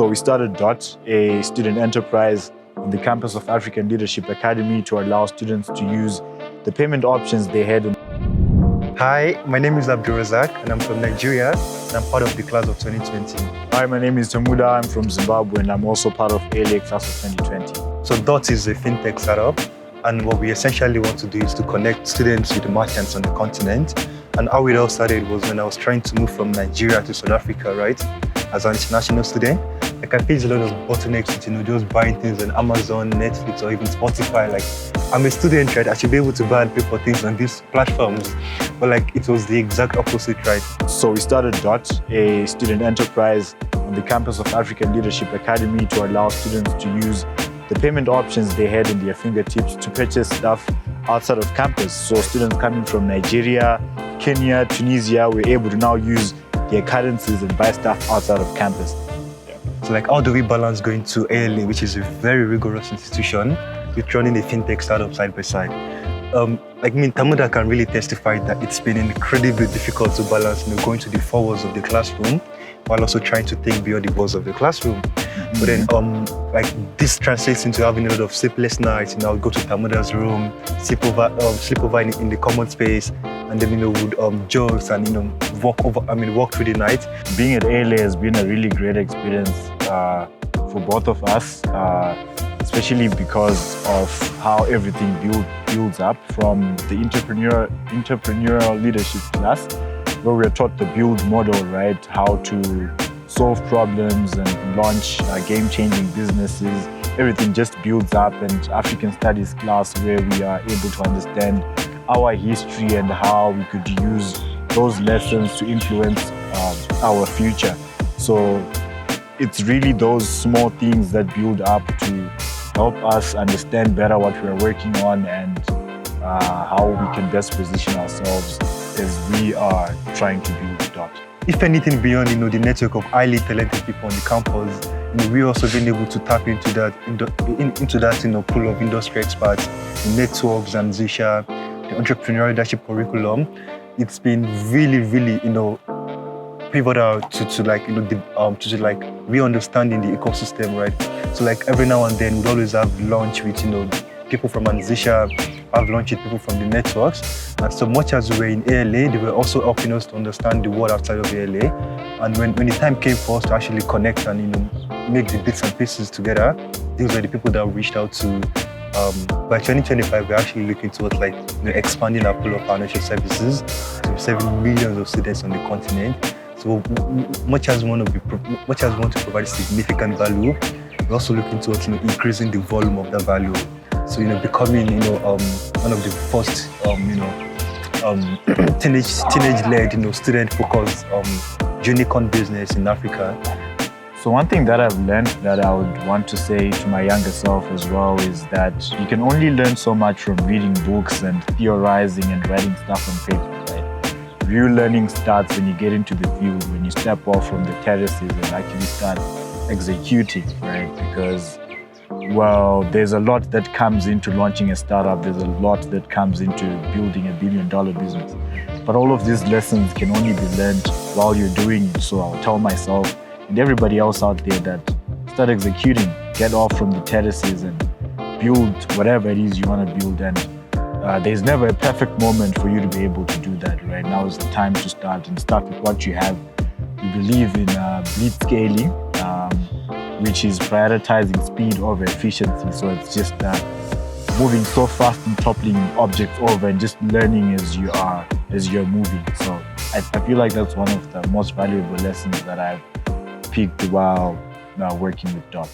So we started DOT, a student enterprise on the campus of African Leadership Academy to allow students to use the payment options they had. Hi, my name is Abdulrasaq and I'm from Nigeria and I'm part of the class of 2020. Hi, my name is Tamuda, I'm from Zimbabwe and I'm also part of ALA class of 2020. So DOT is a fintech startup, and what we essentially want to do is to connect students with the merchants on the continent. And how it all started was when I was trying to move from Nigeria to South Africa, right? As an international student, like I faced a lot of bottlenecks with, just buying things on Amazon, Netflix, or even Spotify. Like, I'm a student, right? I should be able to buy and pay for things on these platforms. But like, it was the exact opposite, right? So we started DOT, a student enterprise on the campus of African Leadership Academy to allow students to use the payment options they had in their fingertips to purchase stuff outside of campus. So students coming from Nigeria, Kenya, Tunisia were able to now use their currencies and buy stuff outside of campus. So like, how do we balance going to ALA, which is a very rigorous institution, with running a fintech startup side by side? Tamuda can really testify that it's been incredibly difficult to balance, going to the four walls of the classroom while also trying to think beyond the walls of the classroom. But then, this translates into having a lot of sleepless nights. I would go to Tamuda's room, sleep over in the common space, and then would jokes and walk through the night. Being at ALA has been a really great experience for both of us, especially because of how everything builds up from the entrepreneurial leadership class, where we are taught the build model, right? How to solve problems and launch game-changing businesses. Everything just builds up, and African Studies class, where we are able to understand our history and how we could use those lessons to influence our future. So it's really those small things that build up to help us understand better what we are working on and how we can best position ourselves as we are trying to build DOT. If anything beyond the network of highly talented people on the campus, we also been able to tap into that pool of industry experts, networks, and Zisha, the entrepreneurial leadership curriculum. It's been really, really pivotal to re-understanding the ecosystem, right? So like every now and then we'd always have lunch with people from Anzisha, have lunch with people from the networks. And so much as we were in ALA, they were also helping us to understand the world outside of ALA. And when the time came for us to actually connect and make the bits and pieces together, these were the people that we reached out to. By 2025, we're actually looking towards expanding our pool of financial services to serving millions of students on the continent. So much as we want to provide significant value, we're also looking towards increasing the volume of that value. So becoming one of the first teenage-led student-focused unicorn business in Africa. So one thing that I've learned that I would want to say to my younger self as well is that you can only learn so much from reading books and theorizing and writing stuff on paper, right? Real learning starts when you get into the field, when you step off from the terraces and actually start executing, right? Because, well, there's a lot that comes into launching a startup. There's a lot that comes into building a billion-dollar business. But all of these lessons can only be learned while you're doing it. So I'll tell myself and everybody else out there that start executing, get off from the terraces and build whatever it is you want to build. And there's never a perfect moment for you to be able to do that. Right now is the time to start with what you have. We believe in blitzscaling, which is prioritizing speed over efficiency. So it's just moving so fast and toppling objects over and just learning as you're moving. So I feel like that's one of the most valuable lessons that I've picked while working with DOT.